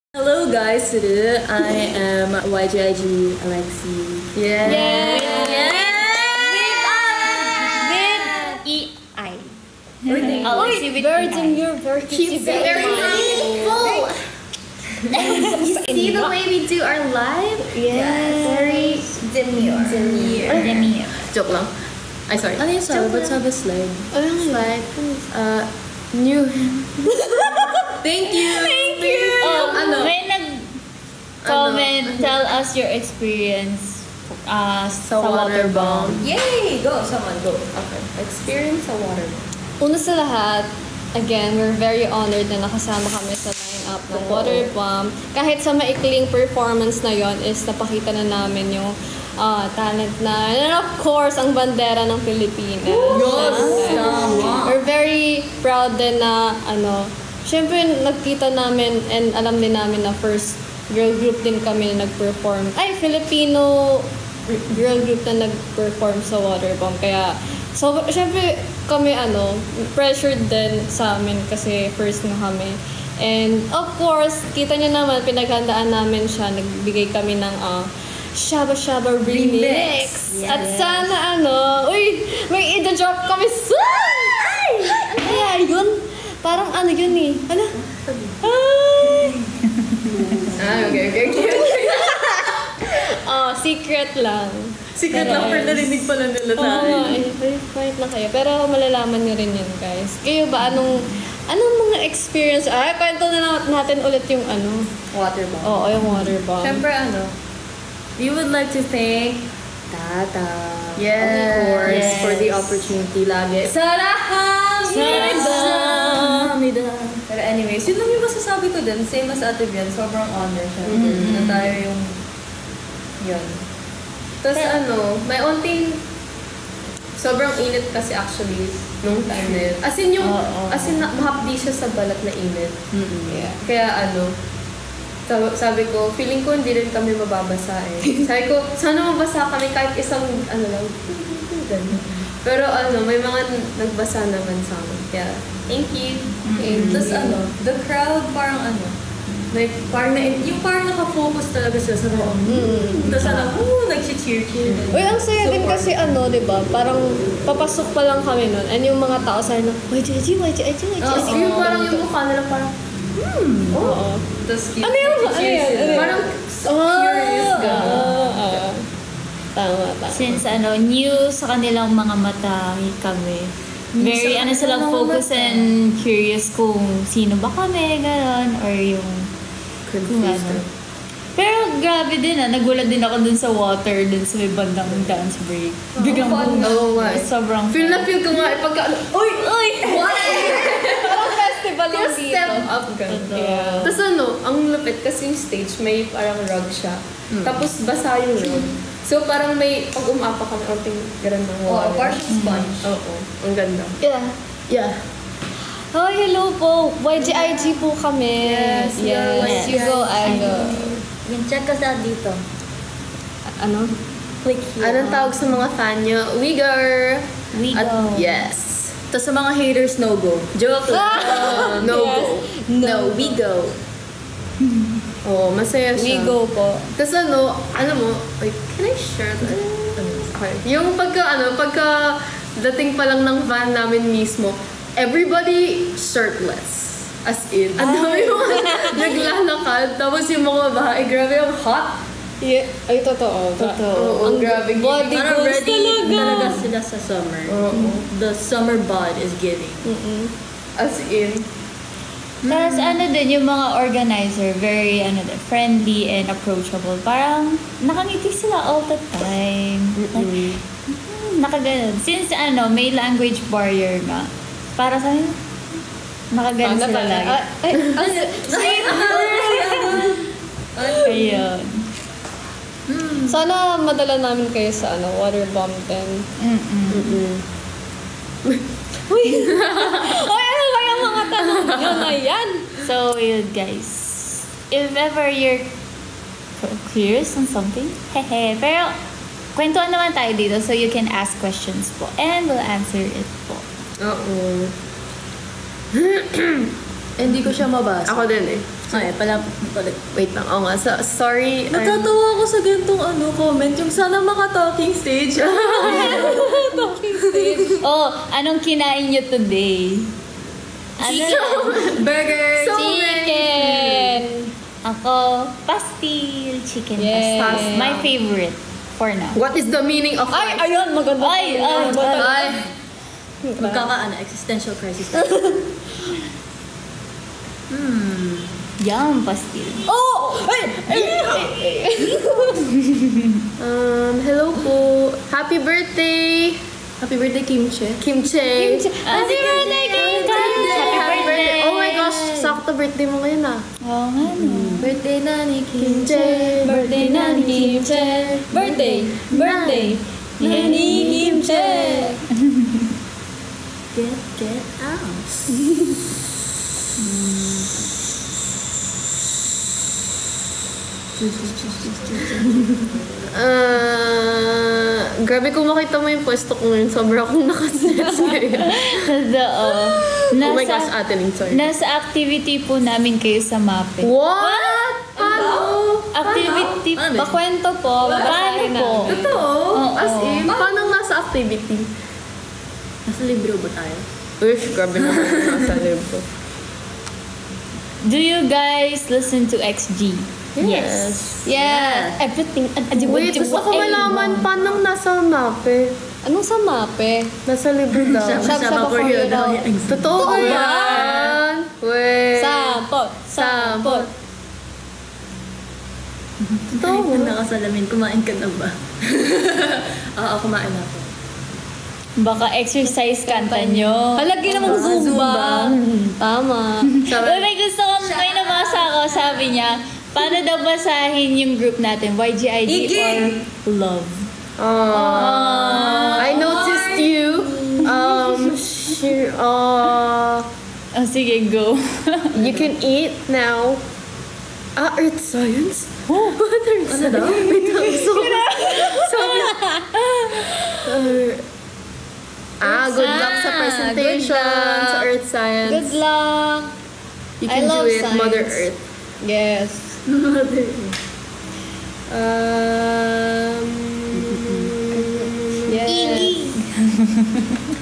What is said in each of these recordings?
Hello guys, today I am YGIG Alexi. Yeah. With EI. Alexi with Virgin, EI. you're very cute. Very meaningful. You see the way we do our live? Yes. Very demure. Joke lang. Ay, sorry. Ano yung sabi? Ba't sabi slide? Like, New. Thank you. Oh, ano? May nag-comment, tell us your experience sa water bomb. Yay! Go! Someone, go. Okay. Experience sa water bomb. Una sa lahat, again, we're very honored na nakasama kami sa line-up ng water bomb. Kahit sa maikling performance na yon is napakita na namin yung talent na, and of course, ang bandera ng Pilipinas. We're very proud din na, syempre, nagkita namin and alam din namin na first girl group din kami na nag-perform. Filipino girl group na nag-perform sa water bomb. Kaya, so, syempre, kami, pressured din sa amin kasi first na kami. And, of course, kita nyo naman, pinaghandaan namin siya. Nagbigay kami ng, Shaba Shaba Remix. Yes. At sana may i-drop kami soon! Kaya yun, parang yun eh. Okay. Secret lang. Secret lang, pero narinig pala nila tayo. Quiet na kayo. Pero malalaman nyo rin yun, guys. Kayo ba, anong mga experience? Kwento na natin ulit yung Water bomb. Oo, yung water bomb. Siyempre, we would like to thank Tata. Yes. Of course, Yes. for the opportunity lagi. Pero anyways, yun lang yung masasabi ko din. Same as Ate Bian, sobrang honor siya. Na tayo yung yun. Tapos may onting sobrang init kasi actually nung time na yun. As in mahapdi siya sa balat na init. Yeah. Kaya sabi ko, feeling ko hindi rin kami mababasa eh. Sabi ko, sana mabasa kami kahit isang lang. Pero may mga nagbasa naman sa amin. Kaya, thank you. Okay. Tapos the crowd parang like, parang yung parang nakafocus talaga sila sa loob. Tapos nag-cheer. Uy, ang saya din kasi diba? Parang papasok pa lang kami nun. And yung mga tao sabi na, YGIG. Yung parang yung mukha nila parang, Oo. Tapos Ano yun? parang curious ka. Tama. Since new sa kanilang mga mata kami. Very sila focus and curious kung sino ba kami, gano'n, or yung kung Pero grabe din nagulat din ako dun sa water, dun sa may bandang dance break. Biglang sobrang Feel ko nga pagka, uy! What? Parang festival lang dito. Step up ka. Yeah. Tapos ang lupit kasi yung stage may parang rug siya. Tapos basa yung rug. So parang may pag umapa ka ng konting ganun ng water. parang sponge. Oo. Ang ganda. Yeah. Oh, hello po. YGIG po kami. Yes. You go, I go. Yung check us out dito. Click here. Anong tawag sa mga fan nyo? Wigger! We go. Yes. Tapos sa mga haters, no go. Joke lang. No Yes. go. No, we go. Oo, masaya siya. We go po. Tapos wait, can I share that? Okay. Yung pagka dating pa lang ng van namin mismo, everybody shirtless. As in, ang dami mga naglalakad. Tapos yung mga babae, grabe yung hot. Yeah. Ay, totoo. Oo, ang grabe. Body Parang goals ready talaga sila sa summer. The summer bod is giving. As in. Tapos din yung mga organizer, very friendly and approachable. Parang nakangiti sila all the time. Like, nakaganon. Since may language barrier nga, para sa akin, nakaganon sila lagi. Ayun. Sana madala namin kayo sa water bomb din. Uy! Uy, ano ba yung mga tanong nyo na yan? So, yun guys. If ever you're curious on something, pero kwentuhan naman tayo dito so you can ask questions po and we'll answer it po. Oo. Hindi ko siya mabasa. Ako din eh. Ay, palapit mo ulit. Wait lang, nga. Sorry. Natatawa ako sa gantong comment. Yung sana maka-talking stage. Oh, anong kinain nyo today? Burger. Chicken! Ako, pastil. Chicken Yes. pastil. My favorite for now. What is the meaning of Ay, life? ayun, maganda. Ay, Existential crisis. Yum, pastil. Oh! Hello po. Happy birthday! Happy birthday, Kimchi. Kimchi! Happy birthday, Kim! Happy birthday! Oh my gosh, sakto birthday mo ngayon ah. Oo nga no. Birthday na ni Kimchi! Birthday na ni Kimche! Birthday! Na ni Kimche! Get out. Grabe kung makita mo yung pwesto ko ngayon, sobra akong nakastress ngayon. Oh my gosh, Ateling, sorry. Nasa activity po namin kayo sa MAPE. What? Paano? Activity Paano? Pakwento po. babasahin Paano po? namin. Totoo? Oo. As in, paano nasa activity? Nasa libro ba tayo? Uy, grabe naman yung nasa libro. Do you guys listen to XG? Yes. Yeah. Everything. Wait, gusto ko malaman paano nasa mape. Anong sa mape? Nasa libro daw. Sama for you daw. Totoo ba yan? Wait. Sampot. Totoo ba? Nakasalamin, kumain ka na ba? Oo, kumain ako. Baka exercise kanta nyo. Halagi namang Zumba. Tama. Uy, may gusto ko, may nabasa ko, sabi niya, paano daw basahin yung group natin? YGIG or Love? I noticed you. Oh, sige, go. You can eat now. Earth Science? Oh, What Earth Science? daw? Wait lang, good luck sa presentation sa Earth Science. Good luck. You I can do love it, science. Mother Earth. Yes. Yes.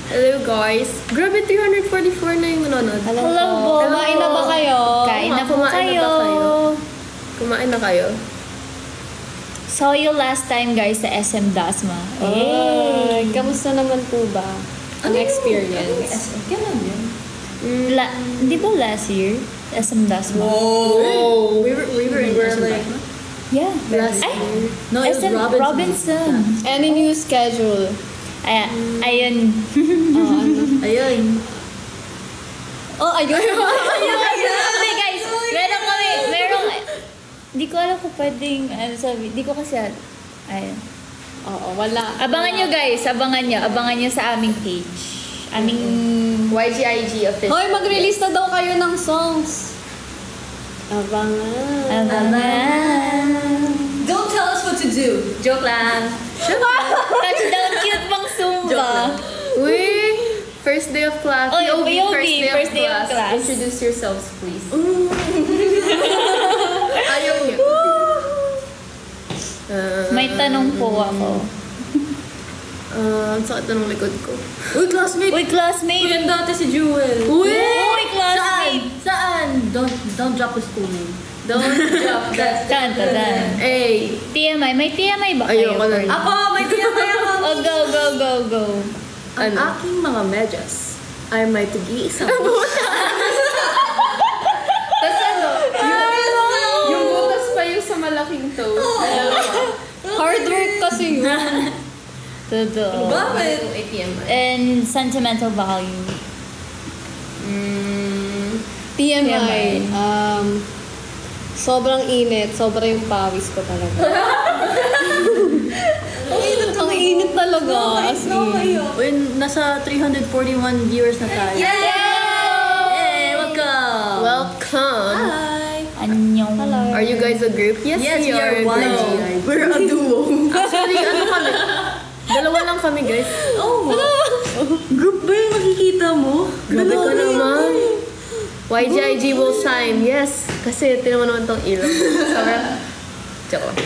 Hello guys. Grabe, 344 na yung nanonood. Hello po. Kumain na ba kayo? Kain na po Kumain na kayo. ba kayo? Kumain na kayo? Saw you last time, guys, sa SM Dasma. Ay, kamusta naman po ba ang experience? Kailan yun? Di ba last year? SM Dasma? Oh! We were in like... Yeah. Last Ay, year. No, it was SM Robinson. Any new schedule? Ayun. Ayun. Oh, ayun. Hindi, guys. Di ko alam kung pwedeng, sabi, di ko kasi, ayun. Oo, wala. Abangan nyo, guys. Abangan nyo sa aming page. Aming YGIG official. Hoy, mag-release na daw kayo ng songs. Abangan. Don't tell us what to do. Joke lang. touchdown cute pang Zumba. Uy! First day of class. Oh, POV, POV, first day of class. Introduce yourselves, please. Ayaw niyo. May tanong po ako. Ang sakit na ng likod ko. Uy, classmate! Uy, classmate! Yan dati si Jewel. Uy, classmate! Saan? Don't drop the school name. Don't drop that. Tan. Hey! TMI. May TMI ba kayo? Ayoko na. Ako! May tinatay ako! Oh, go. Ang Ano? aking mga medyas ay may tigi-isang. Tapos ano? Yung butas pa yung sa malaking toe. Hard work kasi yun. Totoo. Bakit? ATM. And sentimental value. TMI. Sobrang init. Sobrang yung pawis ko talaga. Ang init talaga. As in. Uy, nasa 341 viewers na tayo. Yay! Welcome! Welcome. Hi! Anyong. Are you guys a group? Yes, We are one. No. We're a duo. Actually, ano kami? Dalawa lang kami, guys. Oh, group ba yung nakikita mo? Grabe ka naman. YGIG will shine. Yes. Kasi tinan mo naman tong ilaw. Sobrang... Joke.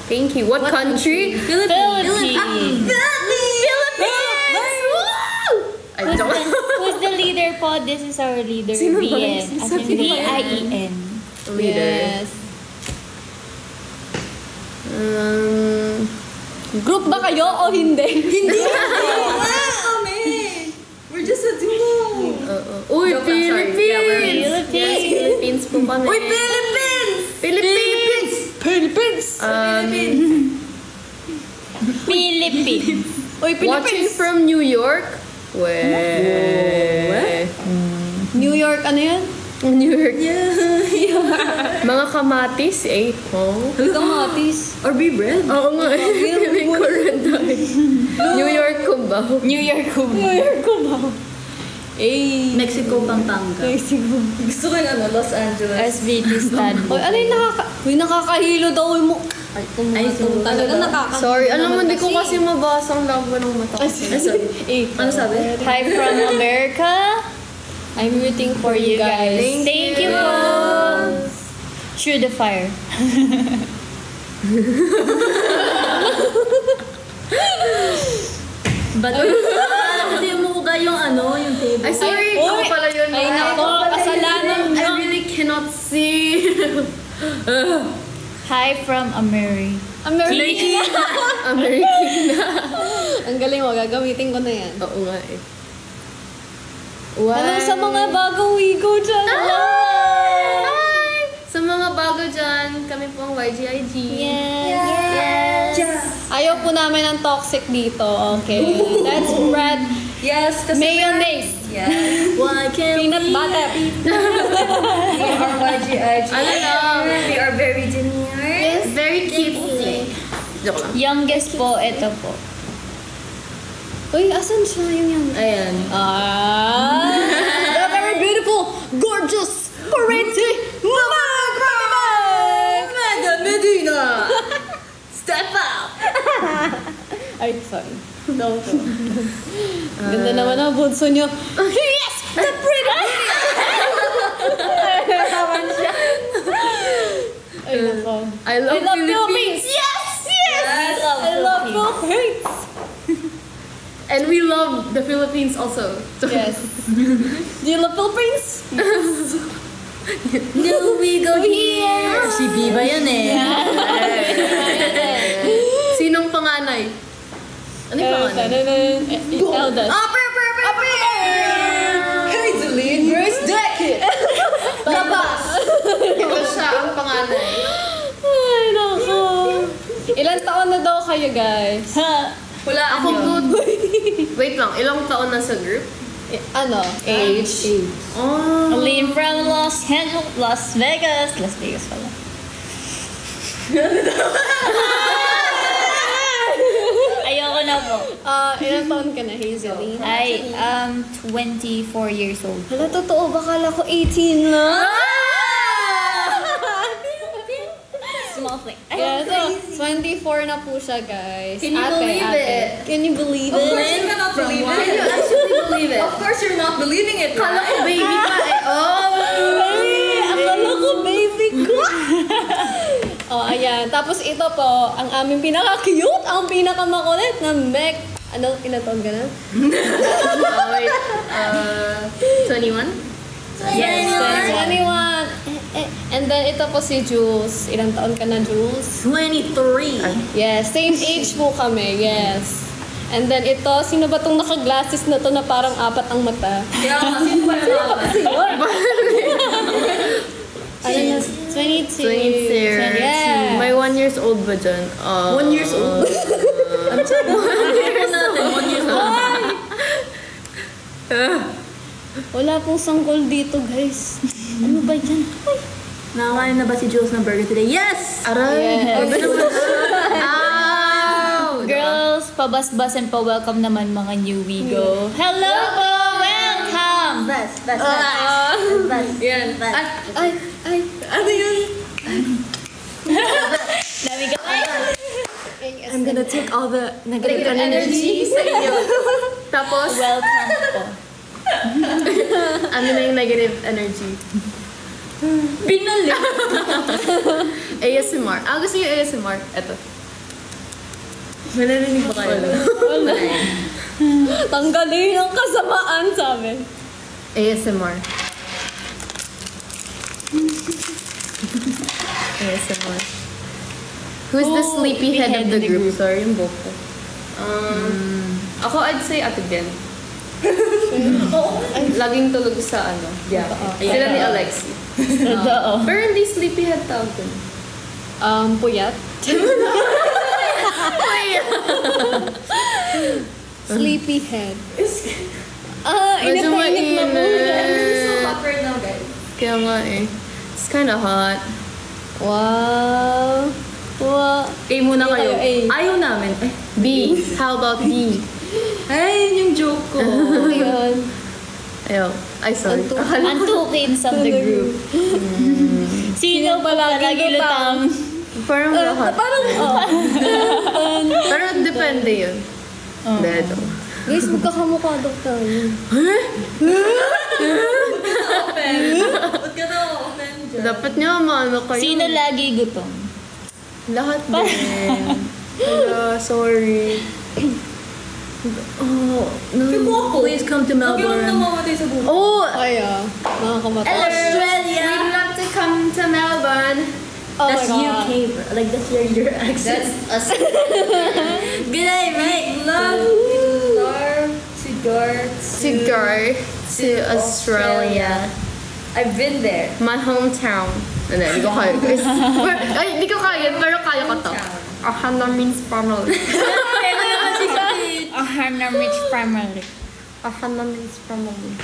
Thank you. What country? Philippines! I don't Who's the leader po? This is our leader, Sino ba? VN. As in VIEN. Leader. Yes. Group ba kayo o hindi? Hindi kami. We're just a duo. Uy, Joke lang, sorry. Philippines! Philippines. Yes, Philippines po kami. Uy, Philippines! Philippines! Philippines! Philippines. Uy, Watching Philippines! from New York? New York, ano yan? New York. Mga kamatis eh. Oh. Kamatis. Or be bread. Oo nga. Feeling ko rin tayo. New York ko ba? New York ko. New York ko ba? Eh. Mexico, Pampanga. Mexico. Gusto ko yung Los Angeles. SVT stand. Uy, ano yung nakakahilo daw mo. Ay, so talaga nakakahilo. Sorry, alam mo, hindi ko kasi mabasa ang labo ng mata ko. Ano sabi? Hi from America. I'm rooting for you guys. Thank you po. Through the fire. But, kasi umuuga yung yung table. Ay, sorry. Ay, Ako pala yun. Ay, nako. Kasalanan I nyo. really cannot see. Hi from America. American. American na. Ang galing mo, gagamitin ko na yan. Oo nga eh. Wow. Hello sa mga bagong wigo dyan. Hi! Sa mga bago dyan, kami po ang YGIG. Yes. Ayaw po namin ng toxic dito. Okay. Let's spread Yes, kasi mayonnaise. Yes. Why can't Peanut butter. we are YGIG? Ano lang? We are very demure. Very cutesy. Joke lang. Youngest po, ito po. Uy, asan siya yung Ayan. They're very beautiful, gorgeous, pretty, Mega Medina! Step up! Ay, sorry. No. Ganda naman ang bunso nyo. Yes! The pretty! Ay, nako. I love Philippines. Yes! Yes! I love Philippines! And we love the Philippines also. So, Yes. Do you love Philippines? No, we go here! Si Viva yan eh. Sinong panganay? Ano yung pangalan? Eldest. Hazeline, where's Deckit? Labas! Ito siya ang panganay. Ay, nako. Ilan taon na daw kayo, guys? Wala Ako good. Wait lang, ilang taon na sa group? Ano? Age. Oh. Aline from Los Angeles, Las Vegas. Las Vegas pala. Ayoko na po. Ilan taon ka na, Hazeline? I am 24 years old. Hala, totoo. Bakala ko 18 na. Small thing. Yeah, so, 24 na po siya, guys. Can you believe it? Can you believe Of it? course you cannot believe it. Can you actually believe it? Of course you're not believing it, Kala ko baby pa eh. Oh! Ay, akala ko baby ko. Oh, ayan. Tapos ito po, ang aming pinaka-cute, ang pinaka-makulit na Mek. Ano, ilan taon ka na? Wait. 21? Yes, 21. And then ito po si Jules. Ilang taon ka na, Jules? 23. Yes, same age po kami. Yes. And then ito, sino ba tong naka-glasses na to na parang apat ang mata? Kaya kasi pala Ano na? 22. 22. Yes. May 1 years old ba dyan? 1 years old. Ano sabi mo? 1 years old. Wala pong sanggol dito, guys. Ano ba yan? Nakakain na ba si Jules ng burger today? Yes! Aray! Yes. Ow! Girls, pabasbas and pa-welcome naman mga new Wigo. Hello po! Welcome! Best. Yan. Ay. Ano yun? Dami ka I'm gonna take all the negative Energy sa inyo. Tapos, Welcome po. Ano na yung negative energy? Binalik. ASMR. Gusto niyo ASMR? Eto. Malarinig ba kayo? Tanggalin ang kasamaan, sabi. ASMR. ASMR. Who's the sleepy head of the group? Sorry, yung buhok ko. Ako, I'd say Ate Ben. Laging tulog sa yeah. Sila ni Alexi. Pero hindi sleepy head tawag dun. Puyat. Sleepyhead. Medyo Init na po. mainit. So hot right now, guys. Kaya nga eh. It's kinda hot. Wow. Wow. A muna kayo. A. Ayaw namin. B. How about B? Ay, yung joke ko. Ayun. Ayaw. Ay, sorry. Ang two kids of the group. Sino palagi lutang? Parang lahat. Parang, Pero depende yun. Dedo. guys, magkakamukha daw tayo. Ba't ka na-open dyan? Dapat nga maano kayo. Sino lagi gutom? Lahat din. Wala, sorry. Oh, no. Please come to Huwag yung Melbourne. namamatay sa buhay. Oh! Ay, nakakamatay. Australia. We'd love to come to Melbourne. Oh That's my God. UK, bro. Like, that's your accent. That's us. Good day, mate. Love, cigar, Cigar to Australia. I've been there. My hometown. Hindi ko kaya. Ay, hindi ko kaya, pero kaya ko to. Ahana means family. Ahana Rich Family. Ahana means family.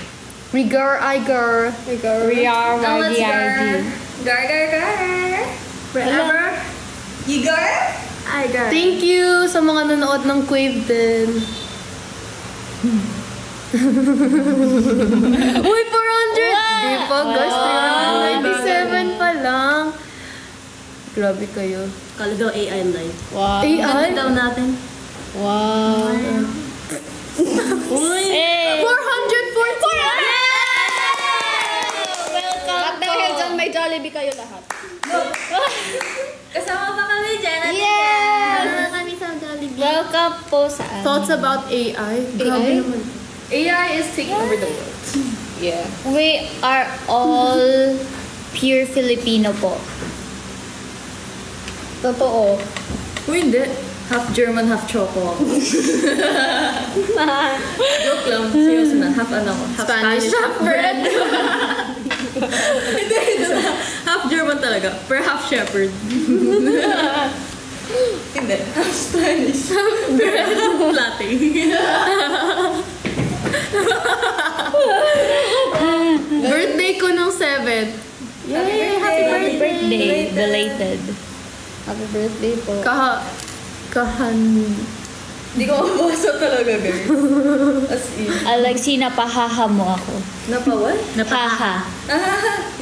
Rigar, Igar. We are Now let's YDID. gar. Forever. You gar? Igar. Thank you sa mga nanood ng Quave din. Uy, 400! Di pa, guys. 397 pa lang. Grabe kayo. Kala daw AI live. Wow. AI? Daw natin. Wow. Uy! Hey! 440! Welcome At dahil dyan, may Jollibee kayo lahat. Kasama pa kami dyan. Yes! Kasama kami sa Jollibee. Welcome po sa Thoughts about AI? Grabe naman. AI is taking over the world. Yeah. We are all pure Filipino po. Totoo. Uy, hindi. Half German, half choco. Joke lang. Seryoso na. Half half Spanish, half bread. Half German talaga. Per half shepherd. Hindi. Half Spanish. Per half latte. Birthday ko nung 7th. Yay! Happy birthday! Belated. Happy birthday po. Hindi ko mabasa talaga, guys. As in. Alexi, napahaha mo ako. Napawan? Haha.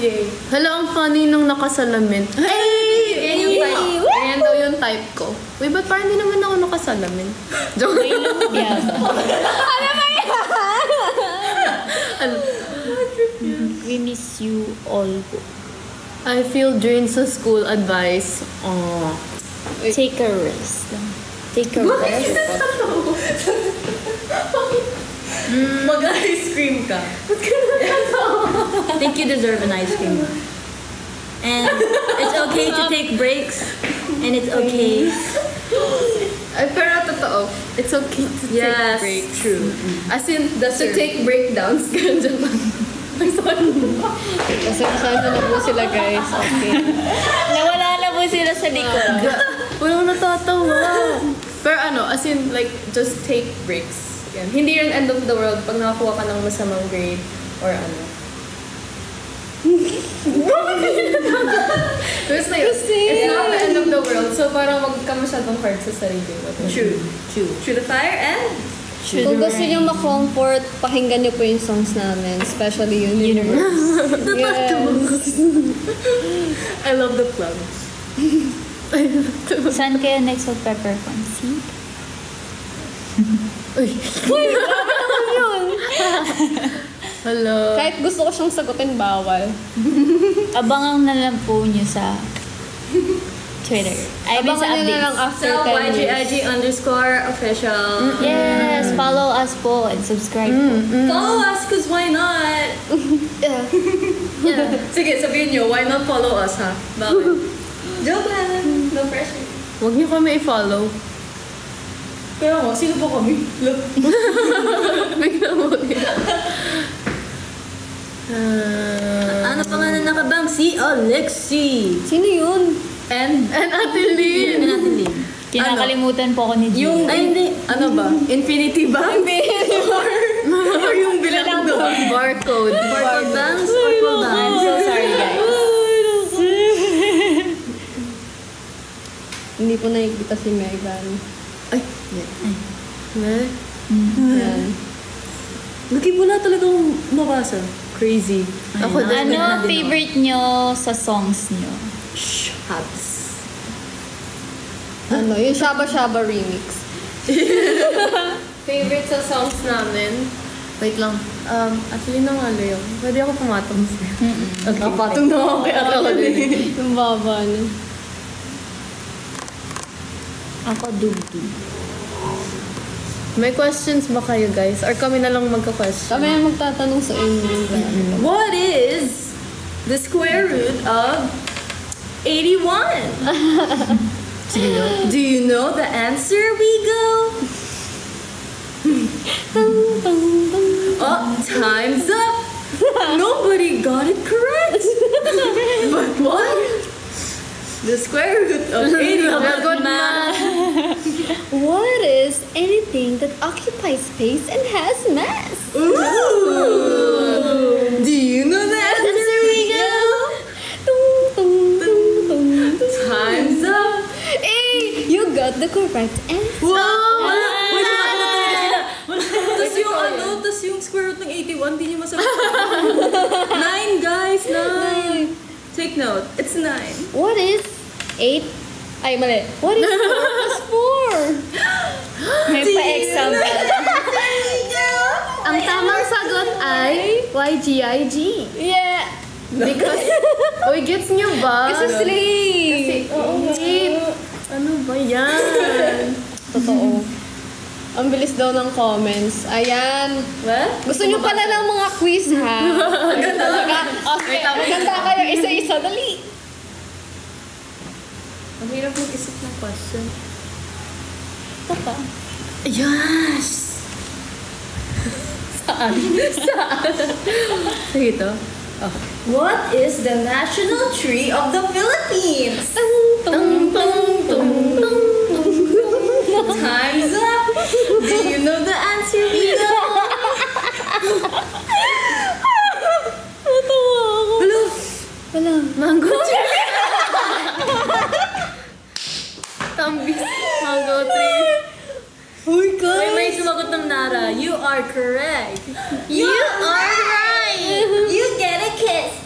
Yay. Hala, ang funny nung nakasalamin. Ay! Yan yung type. Yan daw yung type ko. Uy, ba't parang hindi naman ako nakasalamin? Joke. Yeah. We miss you all. I feel drained sa school advice. Oh. Take a rest. Take a rest. Mag-ice cream ka. Think you deserve an ice cream. And it's okay to take breaks. And it's okay. Ay, pero totoo. It's okay to take breaks. True. As in, to take breakdowns. Ganun lang. Kasi masyado na po sila, guys. Okay. Nawala na po sila sa likod. Walang natatawa. Pero as in, like, just take breaks. Yan. Hindi rin end of the world pag nakakuha ka ng masamang grade or Tapos na yun. It's not the end of the world. So, parang wag ka masyadong hard sa sarili mo. True. Through the fire and... Kung gusto niyo ma-comfort, pakinggan niyo po yung songs namin. Especially Universe. Yes. I love the plug. Saan kayo next magpe-perform? See? Hello. Kahit gusto ko siyang sagutin, bawal. Abangan na lang po niyo sa Twitter. I mean sa Abangan nyo na lang updates. after So, 10 years. YGIG_official. Yes, follow us po and subscribe po. Follow us, cause why not? Yeah. Sige, sabihin nyo, why not follow us, ha? Bakit? Joke lang. No pressure. Huwag niyo kami i-follow. Pero nga, sino ba kami? Bigla mo din. Ano pangalan na kabang? Si Alexi. Sino yun? And Ate Lynn. natin din. Kinakalimutan po ako ni G. Yung, ay hindi, ano ba? Infinity Bank? Or yung bilang doon? Barcode. Barcode banks or full banks? So sorry guys. Hindi po nakikita si Megan. Ay, Yan. lagi wala talagang mabasa. Crazy. Ako din. Ano favorite nyo sa songs nyo? Hats. Ano, yung Shaba Shaba remix. Favorite sa songs namin? Wait lang. Actually, nangalo yun. Pwede ako pumatong sa'yo. Napatong na ako kay Ate Lynn. Yung baba niya. Ako Dugdug. May questions ba kayo, guys? Or kami na lang magka-question? Kami ang magtatanong sa inyo. What is the square root of 81? Do you know the answer, Rigo? Oh, time's up! Nobody got it correct! But what? The square root of 81. Good math. What is anything that occupies space and has mass? Ooh! Do you know the answer, Rigo? Time's up! Hey, you got the correct answer. Wow! Wala! Wait, wala talaga sila. Tapos yung tapos yung square root ng 81, di nyo masagot. 9, guys! 9! Take note, it's 9. What is 8? Ay, mali. What is 4 plus 4? May pa-exam pa. Ang tamang sagot ay YGIG. Yeah. Because, uy, gets nyo ba? Kasi slave. Wait. Ano ba yan? Totoo. Ang bilis daw ng comments. Ayan. What? Gusto nyo pala ng mga quiz, ha? Okay, maganda kayo isa-isa. Dali. Ang hirap mag-isip ng question. Tata. Yes! Sige to. What is the national tree of the Philippines? Tung, tung, tung, tung. Time's up! Do you know the answer, Rigo? Hello? Wala. Mango tree. Tambis. Mango tree. Uy, guys! May sumagot ng Nara. You are correct. You are right! You get a kiss!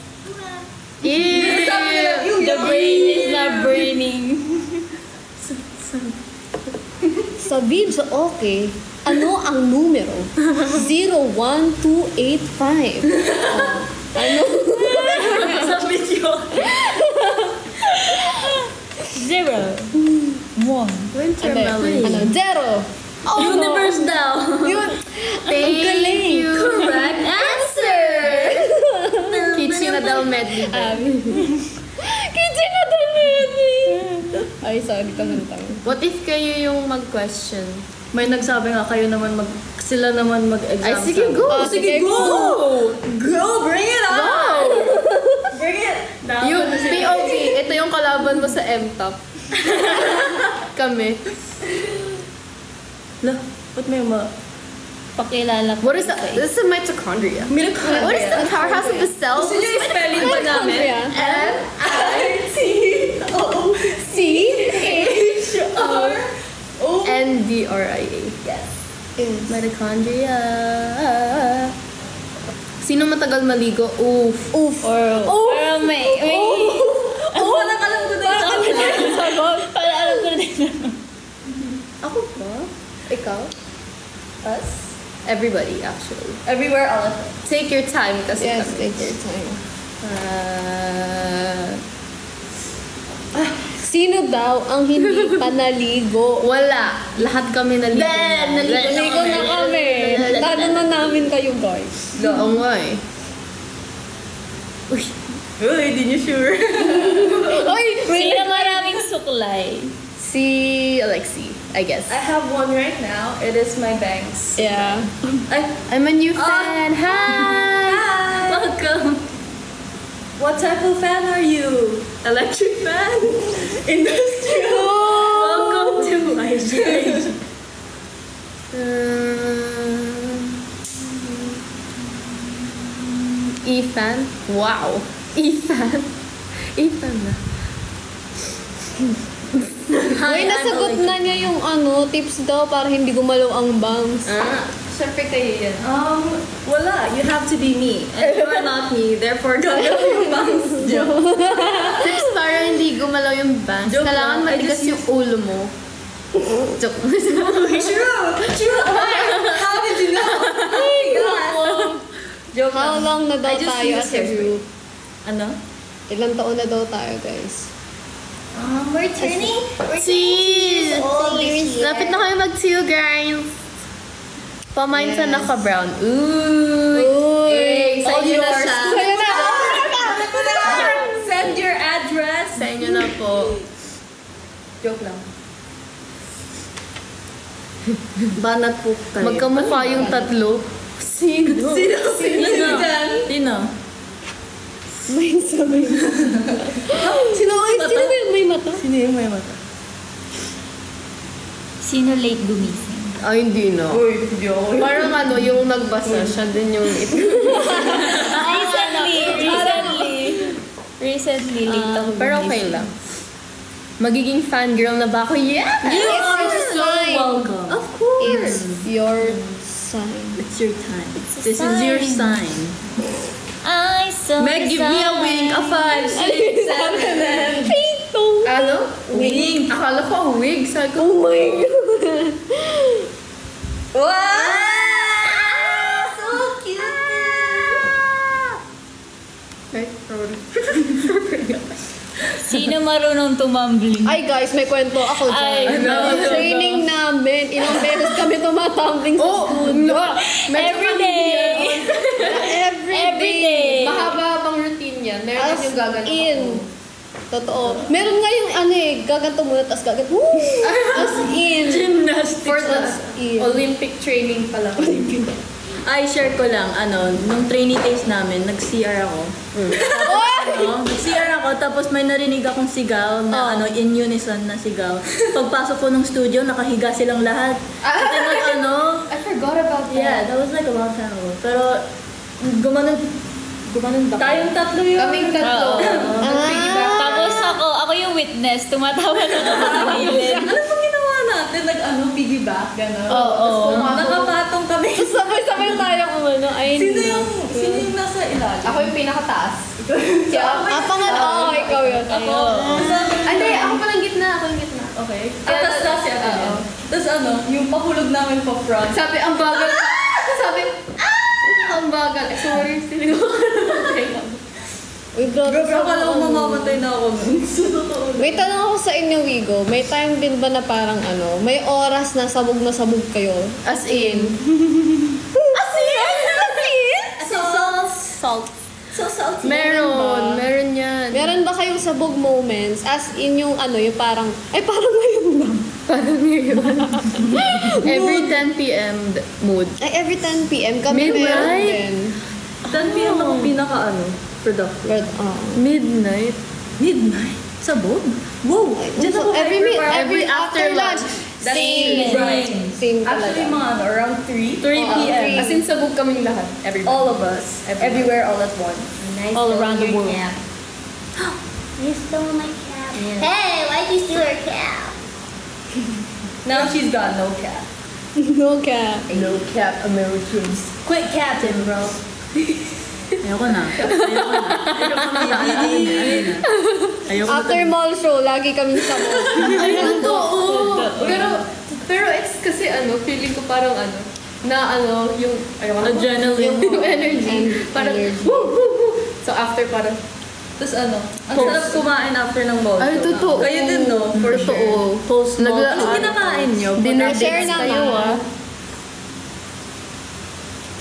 Ew. The brain is not burning. Sabihin sa okay, ano ang numero? 01285. Ano? Sa video. 0. 1. Winter melon. Ano? 0. Universe daw. Yun. Thank you. Correct answer! Kitchen na daw medley. Kitchen na dali. Ay, sorry. Kamanta. What if kayo yung mag-question? May nagsabi nga kayo naman sila naman mag-exam. Ay, sige, go! Oh, sige, go! Go! Bring it on! Go! Bring it! Yung POV, ito yung kalaban mo sa MTOP. Kami. La, ba't may Pakilala ko. What is that? This is mitochondria. Mitochondria. What is the powerhouse of the cells? Gusto nyo yung spelling ba namin? MITOCHRONDRIA. Yes. Mitochondria. Sino matagal maligo? Oof. Pero may... Oh, walang alam ko na yung sagot. Para alam ko na din. Ako ba? Ikaw? Us? Everybody, actually. Everywhere all at once. Take your time kasi Yes, kami. take your time. Sino daw ang hindi pa naligo? Wala. Lahat kami naligo na. Naligo na kami. Tanong na namin kayo, guys. Oo nga eh. Uy, di niyo sure. Oy, Sino maraming suklay? Si Alexi, I guess. I have one right now. It is my bangs. Yeah. I'm a new fan. Hi! Welcome. What type of fan are you? Electric fan? Industrial? Welcome to IGH. Ethan? Wow. Ethan? Ethan na. Uy, nasagot na niya yung tips daw para hindi gumalaw ang bangs. Siyempre kayo yan. Wala. You have to be me. And you are not me. Therefore, gagawin yung bangs. Joke. Tips para hindi gumalaw yung bangs. Joke Kailangan lang. I matigas just yung ulo mo. Joke. True! True! How did you know? Oh my God! Joke How lang. long na daw I just tayo use as a hairspray. group? Ano? Ilang taon na daw tayo, guys? We're turning Cheese! old this year. Lapit na kayo mag-2, guys. Pamain sa Yes. naka-brown. Ooh! Uy! Sa All inyo na yours. siya. Sa'yo na! Send your address. Sa inyo na po. Joke lang. Banat po kayo. Magkamukha yung tatlo. Sino? Sino? Sino? May sabay na. Sino ba yung may mata? Sino yung may mata? Sino late gumising? Ay, hindi na. Uy, hindi ako. Parang yung nagbasa, siya din yung Recently, late ako Pero okay lang. Magiging fangirl na ba ako? Yeah! You are It's so fine. welcome. Of course. It's your sign. It's your time. This is your sign. I saw Meg, give me a wink. A 5, 6, 7, 8. Ano? Wink. Akala ko wig. Sabi ko, Oh my God! Wow! So cute. Sino marunong tumambling? Ay guys, may kwento ako Ay, dyan. no, no, Training namin, ilang beses kami tumatumbling sa studio. Every day! Every day. mahaba bang routine yan? Meron As din yung gaganap in. Totoo. Meron nga yung gaganto muna, tapos gaganto. As in. Gymnastics. For the As in. Olympic training pala. Ay, share ko lang, nung trainee days namin, nag-CR ako. Nag-CR ako, tapos may narinig akong sigaw na in unison na sigaw. Pagpasok ko ng studio, nakahiga silang lahat. Kasi I forgot about that. yeah, that was like a long time ago. Pero, gumanon ba? Tayong tatlo yun. Kaming tatlo. Nag-piggyback. Tapos ako yung witness. Tumatawa na ako sa gilid. Ano pong ginawa natin? Piggyback, gano'n. Oo. Nakapatong kami. Tapos sabay-sabay tayong Sino yung nasa ilalim? Ako yung pinakataas. Ikaw yun. Ako. Hindi, ako palang gitna. Ako yung gitna. Okay. Tapos si Ate Lynn. Tapos yung pahulog namin pa front. Sabi, ang bagal. Sabi, ang bagal. Sorry, still ko. Uy, grabe. Akala ko mamamatay na ako nun. So, totoo. May tanong ako sa inyo, Wigo. May time din ba na parang may oras na sabog kayo? As in. Salt. So salty. Meron. Meron yan. Meron ba kayong sabog moments? As in yung yung parang, parang ngayon lang. Parang ngayon. Every 10 p.m. mood. Ay, every 10 p.m. kami meron Midnight? din. 10 p.m. ako productive. But, Midnight. Midnight? Sabog? Wow! Diyan ako every after lunch. That's Same. Right. Same Actually, talaga. around 3 p.m. As in, sabog kaming lahat. Everybody. All of us. Everywhere, all at once. Nice All to around the your world. Cap. You stole my cap. Hey, why'd you steal her cap? Now she's got no cap. No cap. No cap Americans. Quit captain, bro. Ayoko na. After mall show, lagi kami sa mall. Ay, totoo. Pero it's kasi feeling ko parang na yung Adrenaline. yung energy. Parang, woo, woo, woo. So after parang, Tapos ang sarap kumain after ng mall. ay, totoo. Kayo din, no? For Totoo. sure. Post mall. Ano kinakain nyo? Dinner Share dates naman. kayo,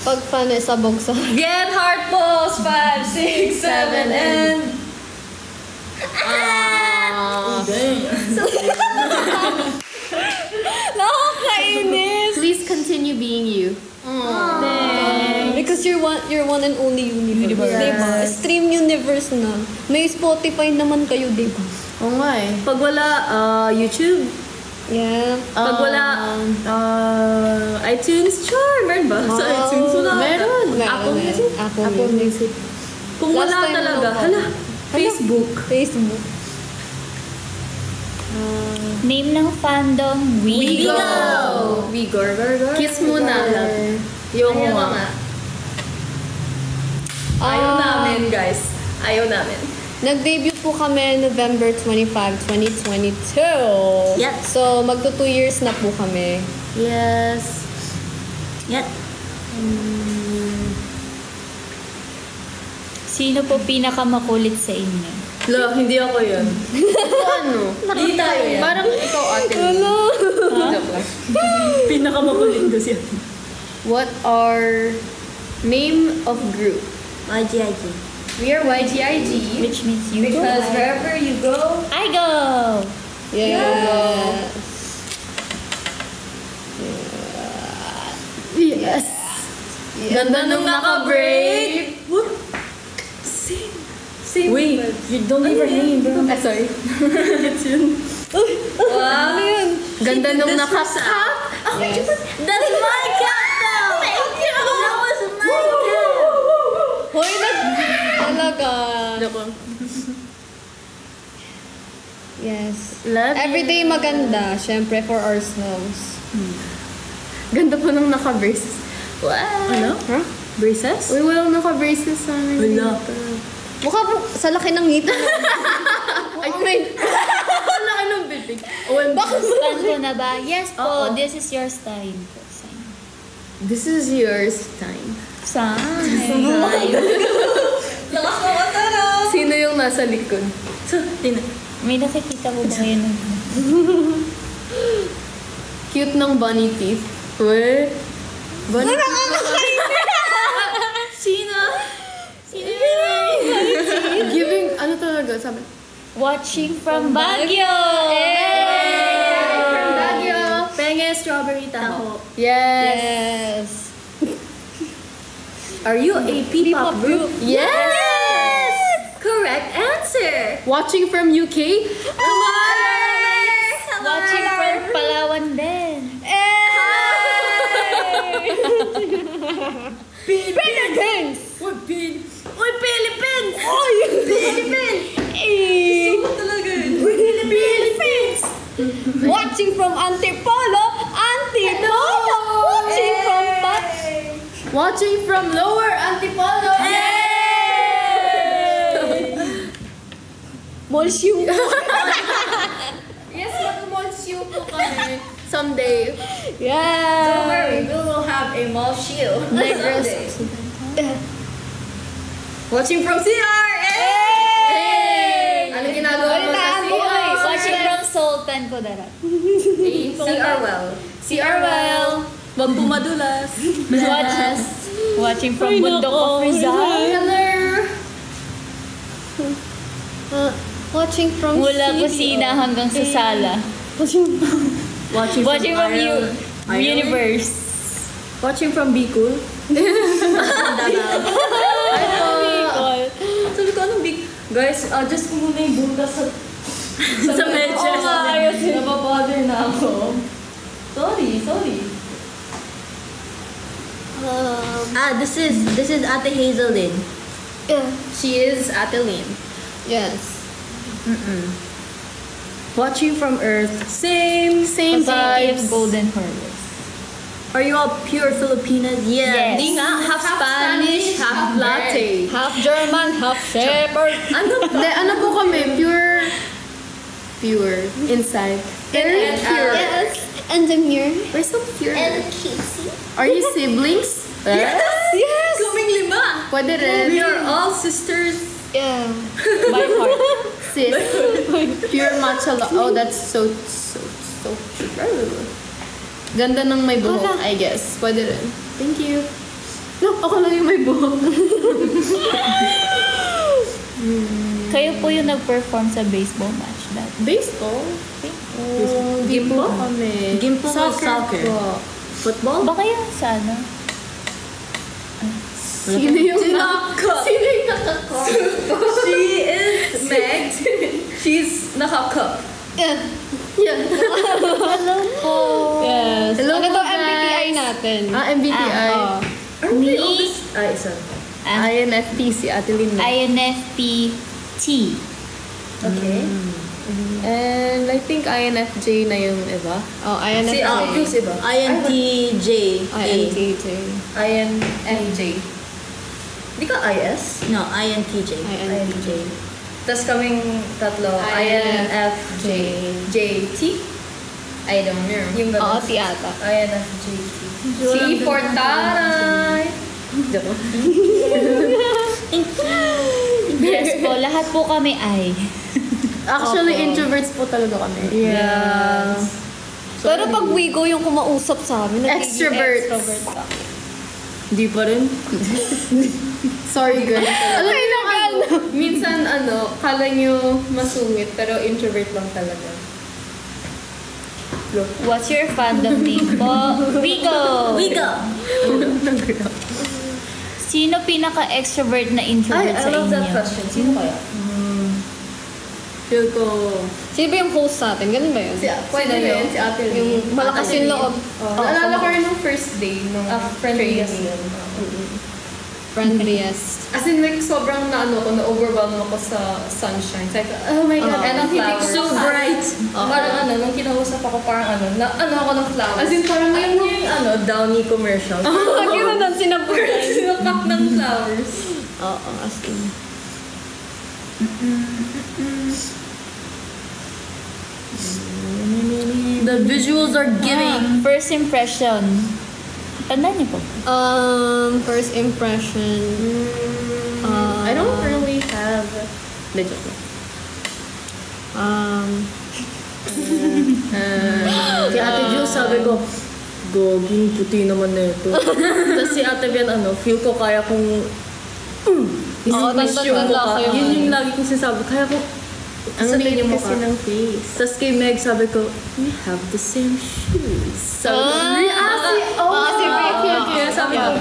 Pag sabog sa... Get heart pose! 5, 6, 7, and... Nakakainis! Please continue being you. Because you're one and only universe. Diba? Stream universe na. May Spotify naman kayo, diba? Oo nga eh. Pag wala, YouTube. Yeah. Pag wala, iTunes. Sure, meron ba? Sa iTunes wala. Meron. Apple Music. Apple Music. Kung Last wala time talaga, ano pa? hala, Facebook. Facebook. Name ng fandom, Wigo. Vigor. Kiss muna. Yung ayaw namin, guys. Ayaw namin. Nag-debut po kami November 25, 2022. Yes. So, magto 2 years na po kami. Yes. Yan. Sino po pinakamakulit sa inyo? Lo, hindi ako yun. Ano? Hindi tayo yan. Parang ikaw ate. Joke lang. Pinakamakulit kasi yan. What are name of group? YGIG. We are YGIG. Which means you Because go. wherever you go, I go! Yeah. yes. Ganda nung naka-break. What? Same. Wait, you don't leave her hanging, bro. Sorry. It's yun. Wow. Ano yun? Ganda nung nakakap. Yes. That's my cat now! Thank you! That was my cat! Hoy, talaga. Yes. Love Everyday maganda, syempre for ourselves. Ganda po nung naka-braces. Wow. Ano? Huh? Braces? Uy, walang naka-braces sa amin. Wala. Mukha po sa laki ng ngipin. I mean, ang laki ng bibig. Bakit? Stan ko na ba? Yes po, this is your time. This is yours time. Sign. Lakas mo ka tanong! Sino yung nasa likod? May nakikita mo ba kayo ng... Cute ng bunny teeth. Uy. Bunny Sino? Giving, ano talaga, sabi? Watching from Baguio! From Baguio. Penge strawberry taho. Yes. Yes. Are you a P-pop group? Yes! Correct answer! Watching from UK? Come on! Watching from Palawan din. Philippines! Uy, Philippines! Oy! Philippines! Eh! Gusto ko talaga yun. Philippines! Watching from Antipolo! Antipolo! Watching from Watching from Lower Antipolo. Molsyu! Yes, mag-monsiu po kami. Someday. Yeah! Don't worry, we will have a mall shield. Negros. Watching from CR! Ano ginagawa mo sa CR? Watching from Sultan Kudarat. CR well. CR well. Wag pumadulas. Watching from Bundok of Rizal. Watching from Mula kusina hanggang sa sala. Watching Watching from Universe. Watching from Bicol. Sabi ko, anong big... Guys, adjust ko muna yung butas sa medyas. Nababother na ako. Sorry. This is Ate Hazelin. Yeah. She is Ateline. Yes. Watching from Earth. Same Same vibes. Golden Harvest. Are you all pure Filipinas? Yes. Di nga, half Spanish, half latte. Half German, half Shepherd. Ano po kami? Pure inside. Very pure. Yes. And Demir. We're so pure. And Casey. Are you siblings? Yes! Yes! Kaming lima! Pwede rin. We are all sisters. Yeah. By heart. Sis. Pure matcha Oh, that's so true. Ganda ng may buhok, I guess. Pwede rin. Thank you. No, ako lang yung may buhok. Kayo po yung nag-perform sa baseball match dati. Baseball? Game po kami. Game po with soccer. po. Football? Baka yun sa ano? Sino yung Sinaka. Sino yung nakakuha? She is Meg. She's naka-cup. Yeah. Hello po. Yes. Hello ano po, daw guys. MBTI natin? MBTI. Oh. Aren't we Me? all this? Isa. INFP si Ate Lynn. INFP-T. Okay. And I think INFJ na yung iba. Oh, INFJ. Si who's iba? INTJ. INTJ. INFJ. Di ka IS? No, INTJ. INTJ. Tapos kaming tatlo, INFJ. JT? I don't know. Yung Oo, gano'n. T ata. INFJT. Si for taray. Yes po, lahat po kami ay. Actually, introverts po talaga kami. Yeah. Pero pag Wigo yung kumausap sa amin, nagiging Extrovert. extrovert ka. Di pa rin. Sorry, girl. Alam mo lang minsan kala nyo masungit, pero introvert lang talaga. What's your fandom name po? Wigo! Wigo! Sino pinaka-extrovert na introvert sa I love inyo? that question. Sino kaya? Feel ko... Sino ba yung host sa atin? Ganun ba yun? Pwede rin, si Ate Lynn. Yung malakas yung loob. Naalala ko rin nung first day nung friendliest. training. Friendliest. As in, like, sobrang na-overwhelm ako sa sunshine. It's like, oh my God, and ang hindi ko So bright. Parang nung kinausap ako, parang ako ng flowers. As in, parang Alam niyo yung Downy commercial? Lagi na nun sinabuhay. sinapak ng flowers. Oo, as in. The visuals are giving. First impression. Tandaan niyo po. First impression. I don't really have... Legit lang. Si Ate Jill sabi ko, goging puti naman na ito. Tapos si Ate Bian, feel ko kaya kong Oo, tanda kayo. Yun yung lagi kong sinasabi, kaya ko Ang liit kasi ng face. Tapos kay Meg sabi ko, we have the same shoes. Sabi ko, kaya sabi ko,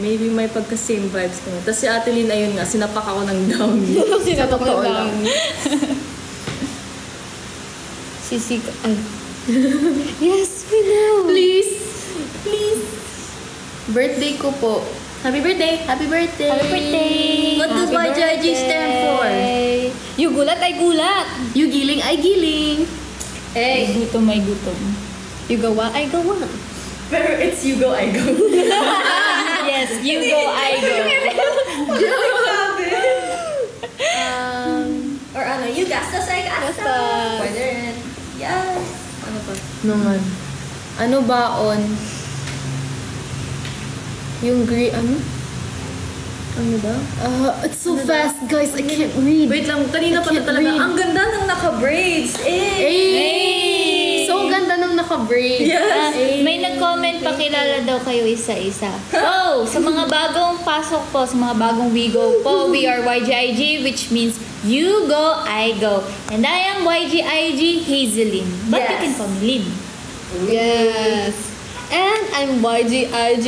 maybe may pagka-same vibes ko. Tapos si Ate Lynn, ayun nga, sinapak ako ng downy. Sa totoo lang. Sisi ko. Ay. Yes, we know. Please. Birthday ko po. Happy birthday! Happy birthday! Happy birthday! What does YJG stand for? You gulat ay gulat. You giling, ay giling. Hey! Gutom ay gutom. You gawa ay gawa. Pero it's you go, I go. Yes, you go, I go. Or you gastos, I gastos. Basta. Pwede rin. Yes. Ano pa? Naman. Ano baon? Yung green, Ano ba? It's so fast, guys. I can't read. Wait lang, kanina pa can't talaga. read. Ang ganda ng naka-braids. Hey! So ganda ng naka-braid. May nag-comment, pakilala daw kayo isa-isa. So, sa mga bagong pasok po, sa mga bagong Wigo po, we are YGIG, which means you go, I go. And I am YGIG Hazelin. But you can call me Lynn. Yes. And I'm YGIG.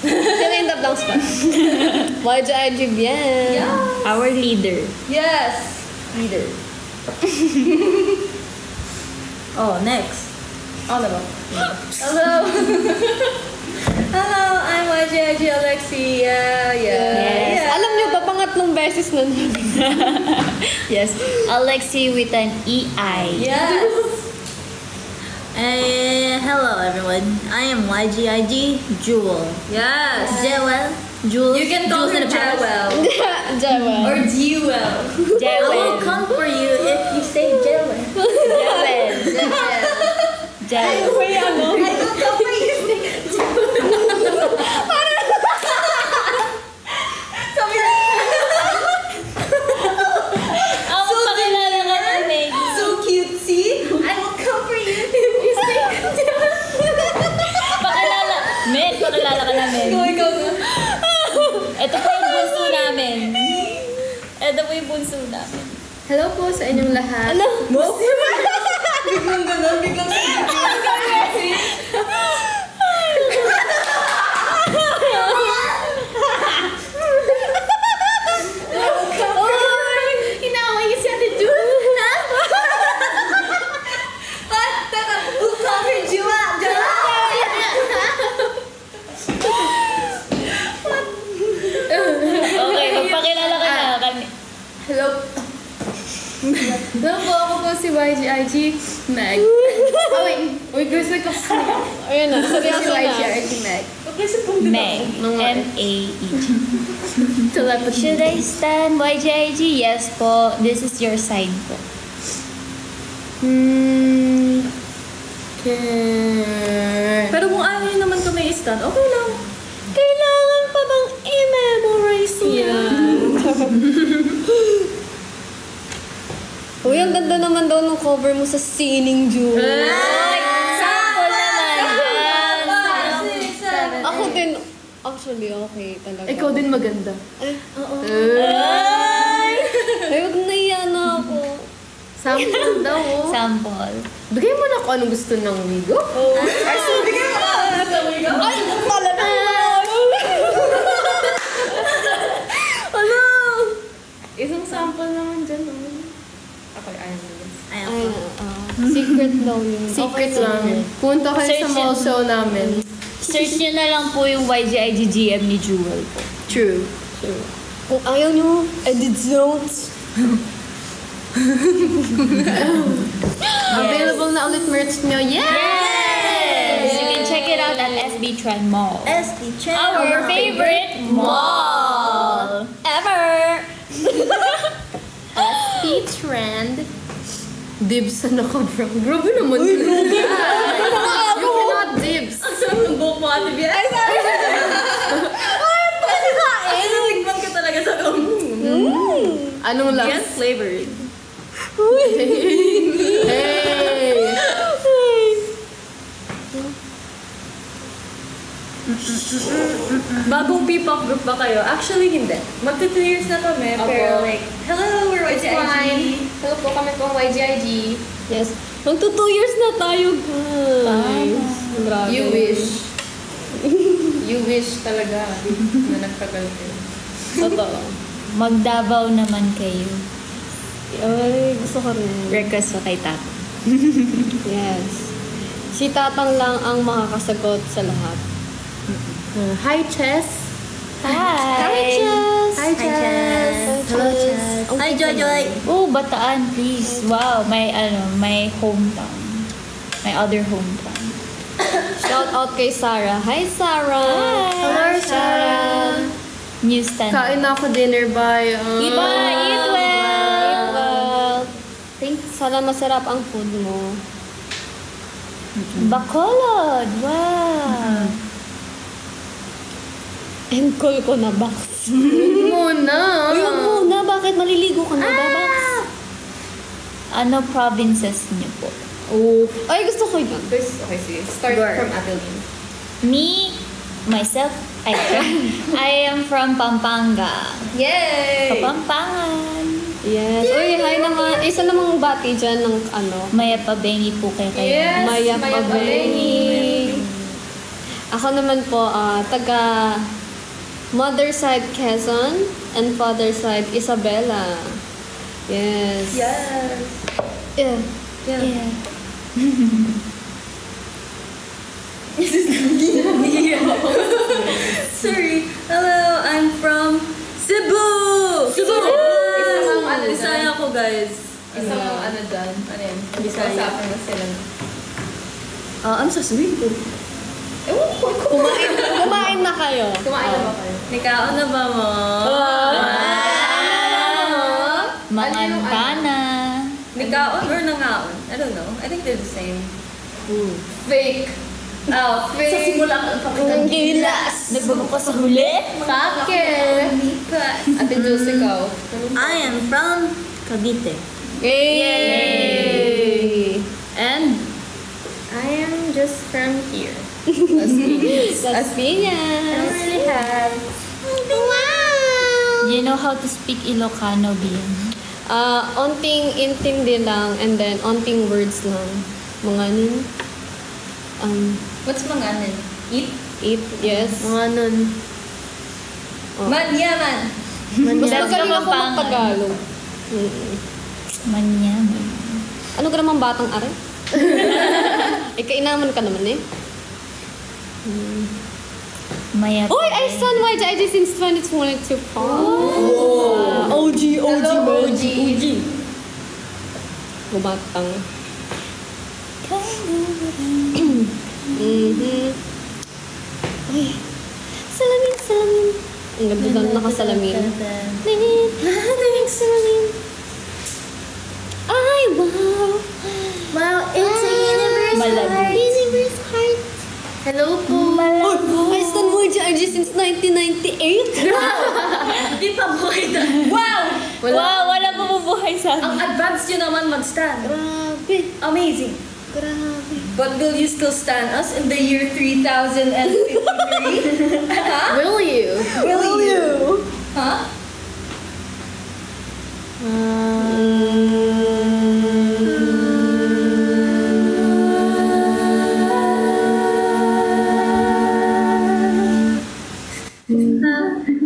Sino yung top down spot? YGIG bien. Our leader. Yes. Leader. Oh, next. Ano ba? Hello. Hello, I'm YGIG Alexi. Yeah. Yes. Alam niyo ba, pangatlong beses na Yes. Alexi with an EI. Yes. Hello everyone. I am YGIG Jewel. Yes. Jewel. Jewel. You can call her Jewel. Jawa. Or Jewel. I will come for you if you say Jewel. Jewel. Jealous. May ano? I don't know for you. Sabi na, Ako pakilala ka na, Meg. so cutesy. I will come for you. Pakilala. Meg, pakilala ka na, Meg. Ikaw. Ito po yung bunso namin. Ito po yung bunso namin. Hello po sa inyong lahat. Ano? Mo? Biglang gano'n, biglang Inaway niya si Ate June. Teka, we'll cover Jua. Okay, magpakilala ka na. Hello. Hello po, ako po si YGIG Meg. Oh wait, gusto ko si Ayun na, seryoso na. YGIG Meg. Meg. M-A-E-G. Telepathy. Should I stand YGIG? Yes po. This is your sign po. Okay. Pero kung ayaw niyo naman kami i-stand, okay lang. Kailangan pa bang i-memorize yan? Uy, ang ganda naman daw ng cover mo sa Sining June. Sample naman. Ako din, actually, okay talaga. Ikaw din maganda. Ay, wag na yan ako. Sample daw. Sample. Bigay mo na kung anong gusto ng wigo. Ay, pala na! Ano? Isang sample naman dyan. Okay, ayaw mo yun. Ay, secret daw yun. Secret Okay lang. Punta kayo sa Search mall it. show namin. Search nyo na lang po yung YGIG GM ni Jewel po. True. Kung ayaw nyo, edit zones. Available na ulit merch nyo. Yes! Yes! You can check it out at SB Trend Mall. SB Trend. Our favorite mall ever! SB Trend. Dibs na ka, bro. Grabe naman. Uy, grabe. You cannot dibs. Ang buhok mo, Ate Bia. Ay, sorry. Ay, natigman ka talaga sa loob. Anong lang? Yes, flavored. Hey! Bagong P-pop group ba kayo? Actually, hindi. Magta 2 years na kami, pero Opo. like, hello, we're It's fine. YGIG. Hello po, kami pong YGIG. Yes. Magto 2 years na tayo, guys. Grabe. You wish. You wish talaga na nagtagal kayo. Totoo. Magdabaw naman kayo. Ay, gusto ko rin. Request pa kay Tato. Yes. Si Tatang lang ang makakasagot sa lahat. Hi, Chess. Hi! Hi, Chess. Hello, Chess. Hi, Joy. Oh, Bataan, please. Wow, my hometown. My other hometown. Shout out kay Sarah. Hi, Sarah. Hello, Sarah. New stand. Kain na ako dinner by... Eat well! Eat well! Well, thanks. Sana masarap ang food mo. Bacolod! Wow! Ankle ko na box. Muna. Uy, wag muna. Bakit maliligo ka na ba, Box? Ano provinces niyo po? Oh. Ay, gusto ko yun. Okay, sige. Start from Adeline. Me, myself, I am from Pampanga. Yay! Kapampangan. Yes. Uy, hi naman. Isa namang bati dyan ng ano. Maya pabengi po kayo kayo. Yes! Maya Maya Pabeni. Ako naman po, taga mother side Quezon and father side Isabela. Yes. Yes. Yeah. Yeah. Sorry. Hello, I'm from Cebu! Cebu! Isang ano dyan? Bisaya ko, guys. Isang ano dyan? Ano yan? Bisaya. Kausapin mo sila. Ang sasabihin ko. Ewan ko. Kumain na kayo. Kumain na ba kayo? Nikaon na ba mo? Mangantana. Nikaon or nangaon? I don't know. I think they're the same. Ooh. Fake. Fake. Sa simula ka Ang gilas. Nagbago pa sa huli? Bakit? Ate Jules, ikaw. I am from Cavite. Yay! And I am just from here. Las Piñas. really have. You know how to speak Ilocano, Bian? Onting intindi lang and then onting words lang. Mga nun. what's manganan? Eat? Eat, yes. Mga nun. Man, yaman. Mas That's magaling ako Kapampangan. magtagalog. Manyan. Ano ka naman batang are? Kainaman ka naman eh. Maya. Uy, I stand YGIG since 2022. OG. Gumatang. Uy, salamin. Ang ganda doon nakasalamin. Salamin. Ay, wow. Wow, it's a universe Malabo. heart. Universe heart. Hello po. I stand YGIG since 1998. Di pa buhay na. Wow! Wow, wala pa mabuhay sa Ang amin. advanced yun naman mag-stand. Grabe. Amazing. Grabe. But will you still stand us in the year 3053? Will you? Will you? Huh?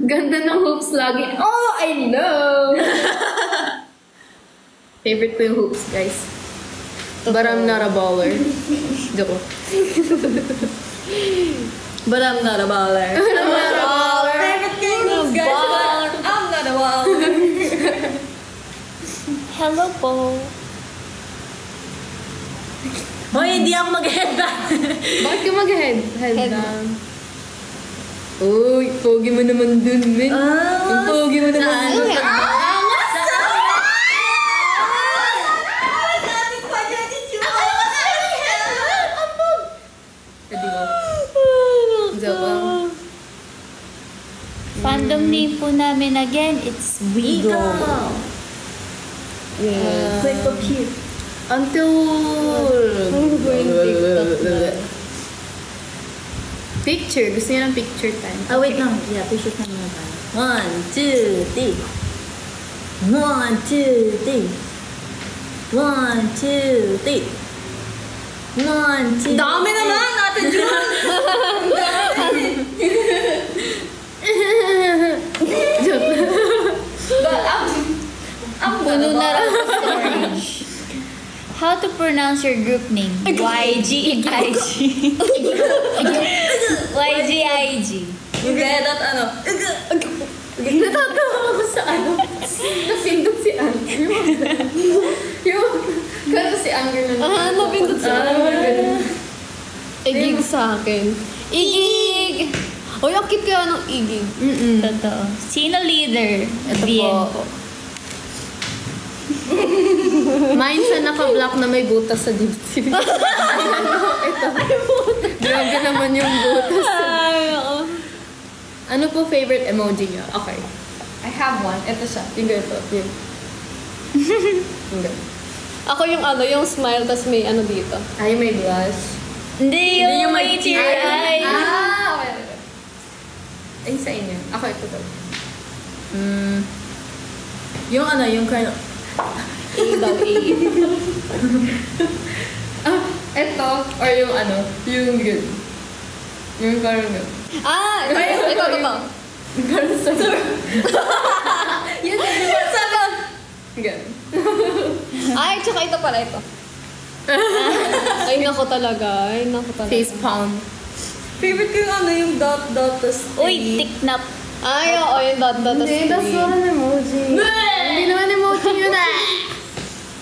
Ganda ng hoops lagi. Oh, I know! Favorite ko yung hoops, guys. But I'm not a baller. Joke. But I'm not a baller. I'm not a baller. Favorite ko yung hoops, guys. But I'm not a baller. Hello po. Hoy, hindi ako mag-headbang. Bakit ka mag-head? Headbang. Uy, pogi mo naman dun, men. Ang pogi mo naman dun. Joke. Fandom name po namin again, it's Wigo. Click up here. Until... Picture. Gusto niya ng picture time. Oh, wait lang. Yeah, picture time na tayo. 1, 2, 3. 1, 2, 3. 1, 2, 3. 1, 2, Dami naman, Ate June! Puno na lang sa storage. How to pronounce your group name? YGIG. YGIG. You get that, ano? Natatawa ako sa ano. Napindot si Anger. Yung... Kano si Anger na Napindot sa Igig sa akin. Igig! Uy, ang cute kaya ng igig. Totoo. Sino leader? Ito Bien. po. Mine sa naka-block na may butas sa dibdib. Ito. Grabe naman yung butas. Ano po favorite emoji niya? Okay. I have one. Ito siya. Yung ganito. Yun. Yung ganito. Ako yung yung smile, tas may dito. Ay, may blush. Hindi yung may tear eye. Okay. Ay, sa inyo. Ako ito to. Yung yung kind of... A daw, A. Ito. Or yung yung good. Yung parang good. Ito. Parang sa... Yun, Sabang! Good. Ay, tsaka ito pala, ito. Ay, nako talaga. Face palm. Favorite ko yung yung dot, tas... Uy, tiknap. Ay, oo, yung dot, tas Hindi, that's three. not an emoji. Hindi naman emoji yun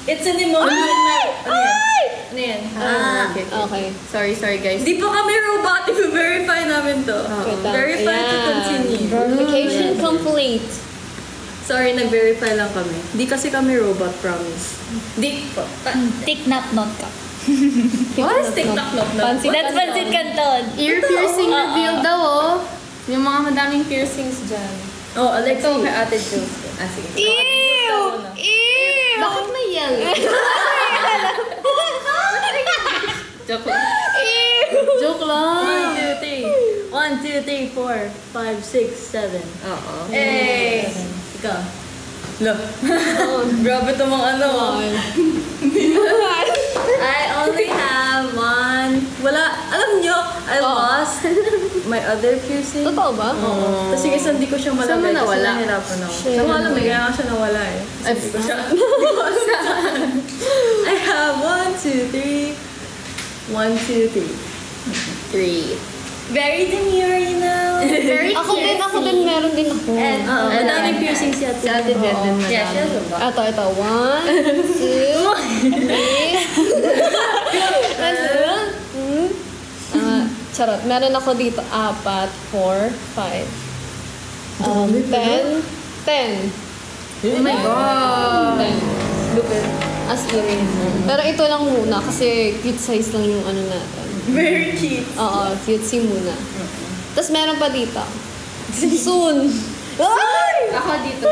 It's an emoji in my... Ano yan? Okay. Okay. Sorry guys. Di pa kami robotic. Verify namin to. Wait lang. Verify to Ayan. continue. Verification complete. Sorry, nag-verify lang kami. Di kasi kami robot, promise. Di po. Tiknap, not cup. What is TikTok knock knock? Pansit That's Pansit Canton. Ear piercing reveal daw, oh. Yung mga madaming piercings dyan. Oh, Alexi. Ito kay Ate Jules. Ah, sige. Ew! Ew! Bakit may yellow? Joke lang. Joke lang. 1, 2, 3, 4, 5, 6, 7. Oo. Hey! Ikaw. Look. Grabe to mga ano. I only have 1. Wala. Alam nyo, I lost my other piercing. Totoo ba? Oo. Tapos yung isa hindi ko siya malagay. Saan mo nawala? Kasi nahirapan ako. Saan mo alam, kaya nga siya nawala eh. Ay, I have 1, 2, 3. 1, 2, 3. 3. Very demure, you know. Very Ako din, meron din ako. And, madaming piercing si Ate. Si Ate Jen din Yeah, she madami. has a lot. Ito. 1, 2, 3. Charot. Meron ako dito 4, 4, 5. 10. 10. Oh my God. 10. Lupit. As in. Pero ito lang muna kasi cute size lang yung ano natin. Very cute. Oo, cutesy muna. Tapos meron pa dito. Soon. Ako dito.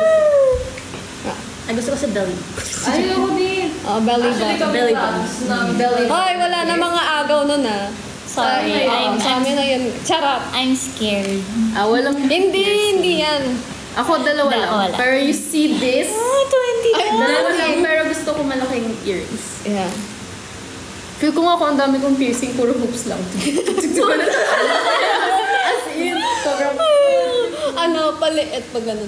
Ay, gusto ko sa belly. Ay, ako din. Belly button. Belly button. Belly. Hoy, wala na mga agaw nun ah. Sorry, Sa amin na yun. Charot. I'm scared. Walang... Hindi yan. Ako dalawa lang. Wala. Pero you see this? 20. Dalawa lang, pero gusto ko malaking earrings. Yeah. Feel ko nga ako ang dami kong piercing, puro hoops lang. As in, sobrang Ano, paliit pa ganun.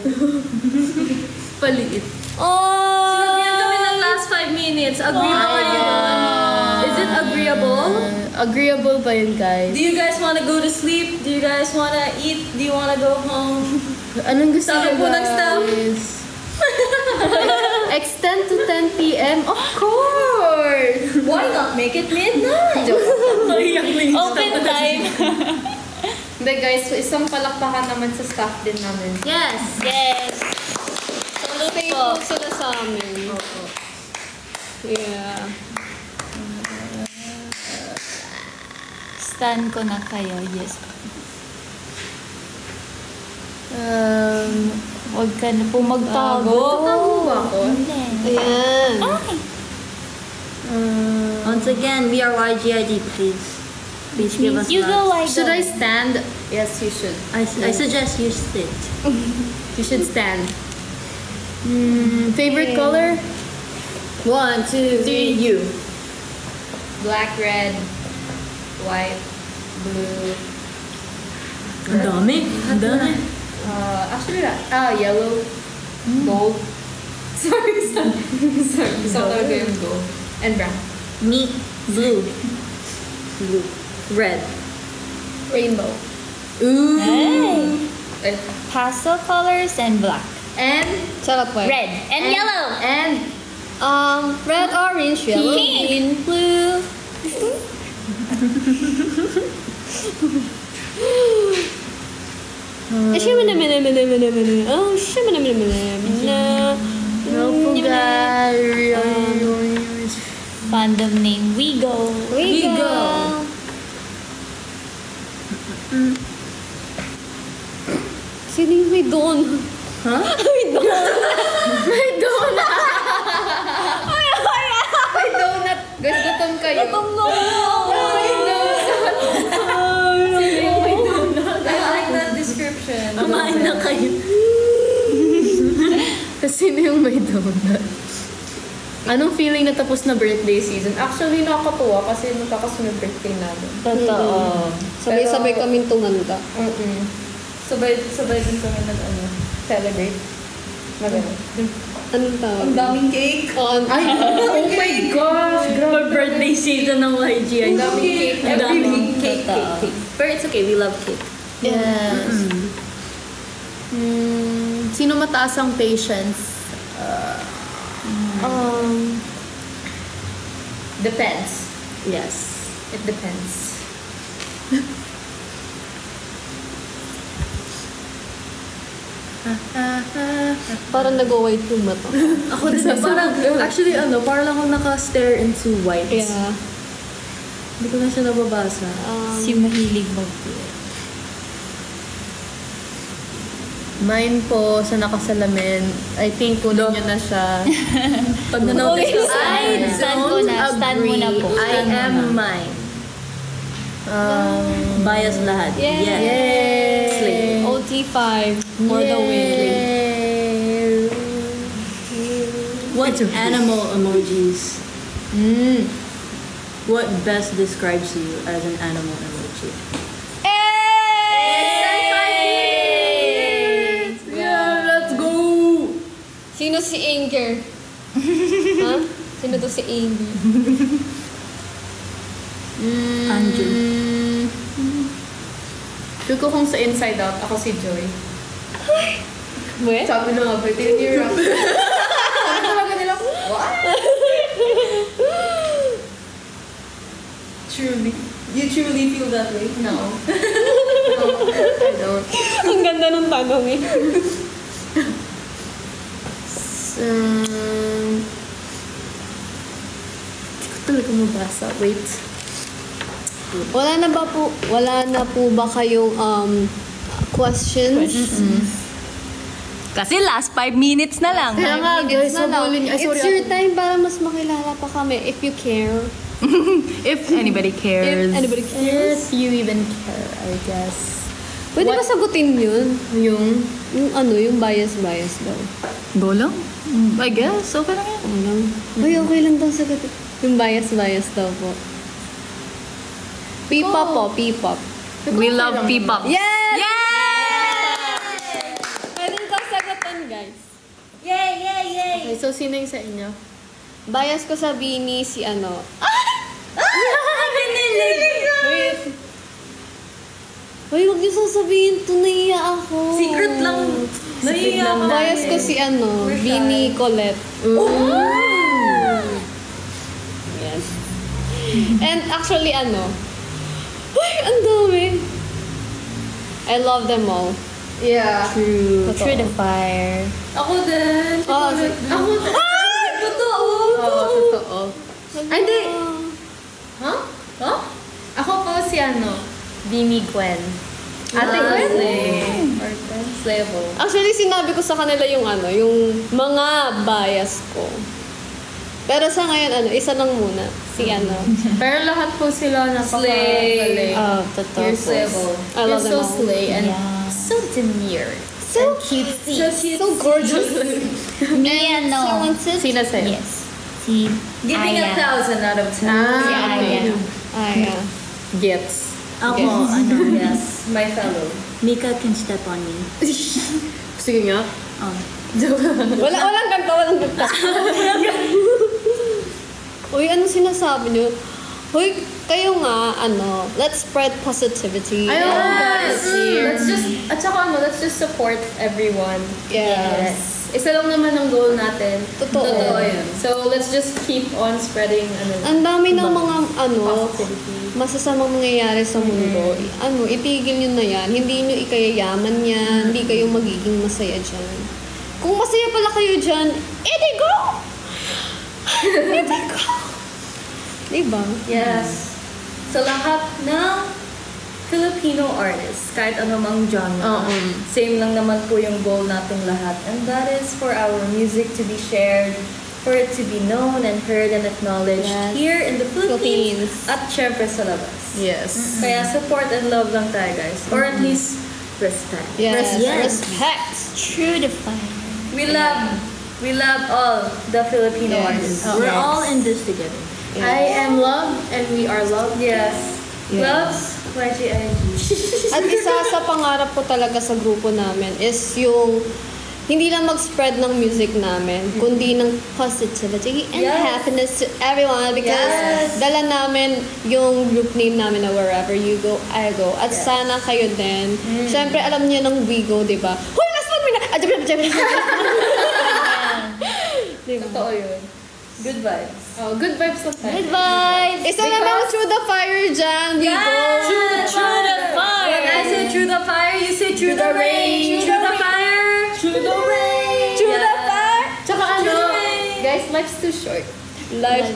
paliit. Oh! Yan kami ng last 5 minutes. Agree ba kayo? Is it agreeable? Agreeable ba yun, guys? Do you guys want to go to sleep? Do you guys want to eat? Do you want to go home? Anong gusto Sabi niyo, po ng staff. guys? Extend to 10 p.m.? Of course! Why not make it midnight? Open time. Hindi, guys. So, isang palakpakan naman sa staff din namin. Yes. Yes. Faithful sila sa amin. Yeah. Stan ko na kayo, yes. Huwag ka na po magtago. Tago ba ako? Hindi. Ayan. Ay. Once again, we are YGID, please. Please give us You go, love. I Should go. I stand? Yes, you should. I suggest you sit. You should stand. Favorite color? 1, 2, 3, you. Black, red, white, blue. Ang dami. Ang dami. Actually, yellow, gold. Sorry. Gusto ko talaga yung gold. And brown. Me, blue. Blue. Red. Rainbow. Hey. Eh, Pastel colors and black. And, Charot po. Red and yellow. and, Red, orange, yellow, Pink. green, blue. Fandom name, We Go. We go. Sino yung may doon? Huh? May doon. may donut! may donut! Guys, gutom kayo. Gutom na ako. May donut! Sino yung may donut? I like that description. Kumain na kayo. Sino yung may donut? Anong feeling na tapos na birthday season? Actually, nakakatuwa kasi magkakasunod birthday namin. Totoo. Sabay-sabay kaming tumanda. Sabay din kami Celebrate. Magano. Anong tawag? Ang daming cake. Ay, oh my gosh! Grabe. Birthday season ng YGID. Ang daming cake. Ang Every daming week, cake, Totoo. cake, cake. But it's okay, we love cake. Yes. Sino mataas ang patience? Depends. Yes. It depends. Parang nag-white yung mata. Ako din, parang, actually, parang ako naka-stare into white. Yeah. Hindi ko na siya nababasa. Si mahilig mag-play. Mine po sa nakasalamin. I think kunin nyo na siya. Pag nanotice ko, Ay, stand ko na. Stand mo na po. I am mine. Bias lahat. Yay! Yes. Slay. OT5 for the win. What animal emojis? What best describes you as an animal emoji? Yeah, let's go! Sino si Anger? Ha? Sino to si Anger? Andrew. Feel ko kung sa Inside Out, ako si Joy. Wait? Sabi na nga ba, tinira ako. Sabi talaga nila, what? Truly. You truly feel that way? No. No, I don't. Ang ganda ng tanong eh. Hindi ko talaga mabasa. Wait. Wala na po ba kayong questions? Kasi last 5 minutes na lang. Kaya nga, guys, Na lang. sabulin. Ay, It's sorry. your time para mas makilala pa kami if you care. If anybody cares. If anybody cares. If you even care, I guess. Pwede ba sagutin yun? Yung? Yung bias daw. Go lang? I guess. Okay lang yan. Uy, okay lang daw sagutin. Yung bias daw po. P-pop po, P-pop. We love P-pop. Yes! Yes! Pwede daw sagutin, guys. Okay, so sino yung sa inyo? Bias ko sa Bini si ano. Wait. Uy, huwag niyo sasabihin to, naiya ako. Secret lang. Naiiyak ako. Bias ko si ano, Bini Colette. Yes. And actually ano, uy, ang dami. I love them all. Yeah. True. Through the fire. Ako din. Oh, Ako din. Totoo. Oo, totoo. Ay, hindi. Huh? Huh? Ako po si ano, Bini Gwen. Ate Gwen? Or Gwen's level. Actually, sinabi ko sa kanila yung ano, yung mga bias ko. Pero sa ngayon, isa lang muna. Si ano. Pero lahat po sila napaka-galing. Oh, totoo You're po. level. I You're love them so all. slay and Yeah. so demure. So cutesy. So gorgeous. Me, ano. Sino sa'yo? Yes. Si Giving Aya. 1,000 out of 10. Si Ah, Aya. Ay, Gets. Ako, ano, Yes, my fellow. Mika can step on me. Sige nga. Oh. walang ganta. Uy, ano sinasabi niyo? Uy, kayo nga, ano, let's spread positivity. Ayun, guys. Here. Let's just, at saka ano, let's just support everyone. Yes. Isa lang naman ang goal natin. Totoo yun. So, let's just keep on spreading, Ang dami ng mga, ano, positivity. masasamang mangyayari sa mundo. Ano, itigil nyo na yan. Hindi nyo ikayayaman yan. Hindi kayo magiging masaya dyan. Kung masaya pala kayo dyan, edi go! Edi go! Diba? Yes. Sa lahat ng Filipino artists, kahit anumang genre, same lang naman po yung goal nating lahat. And that is for our music to be shared, for it to be known and heard and acknowledged Yes. here in the Philippines, Philippines. at syempre sa labas. Yes. Kaya support and love lang tayo, guys. Or at least respect. Yes. Yes. Respect. Through the fire. We love all the Filipino artists. Oh, We're yes. all in this together. I am love and we are love. Yes. Yes. Love, YGIG. At isa sa pangarap ko talaga sa grupo namin is yung hindi lang mag-spread ng music namin, kundi ng positivity and Yes. happiness to everyone because Yes. dala namin yung group name namin na wherever you go, I go. At sana kayo din. Siyempre, alam niyo ng Vigo, di ba? Hoy, last 1 minute! Diba? Totoo yun. Good vibes. Oh, good vibes lang tayo. Good vibes! Isa na lang through the fire dyan, Vigo! Through the fire. When I say through the fire, you say through the rain. Through the fire. Through the rain. Through the fire! Tsaka ano, guys, life's too short. Life.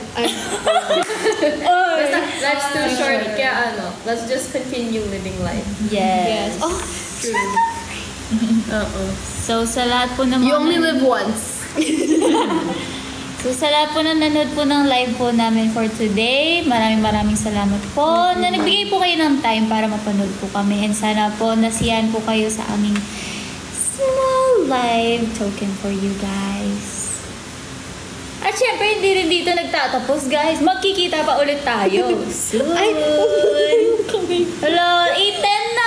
Basta, life's too short. Kaya let's just continue living life. Yes. Oh, So, sa lahat po ng You mga... only live once. So, sa lahat po ng nanood po ng live po namin for today, maraming salamat po na nagbigay po kayo ng time para mapanood po kami. And sana po nasiyahan po kayo sa aming small live token for you guys. At syempre, hindi rin dito nagtatapos, guys. Magkikita pa ulit tayo soon. Hello, 8:10 na!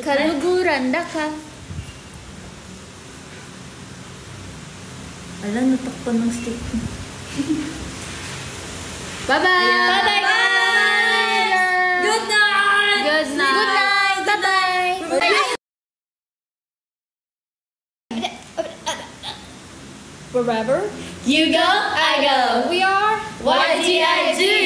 Kaluguran na ka. Ala, natakpan ng stick. Bye-bye! Bye-bye, guys! Good night! Good night! Bye-bye! wherever You go, I go. we are, What did I do?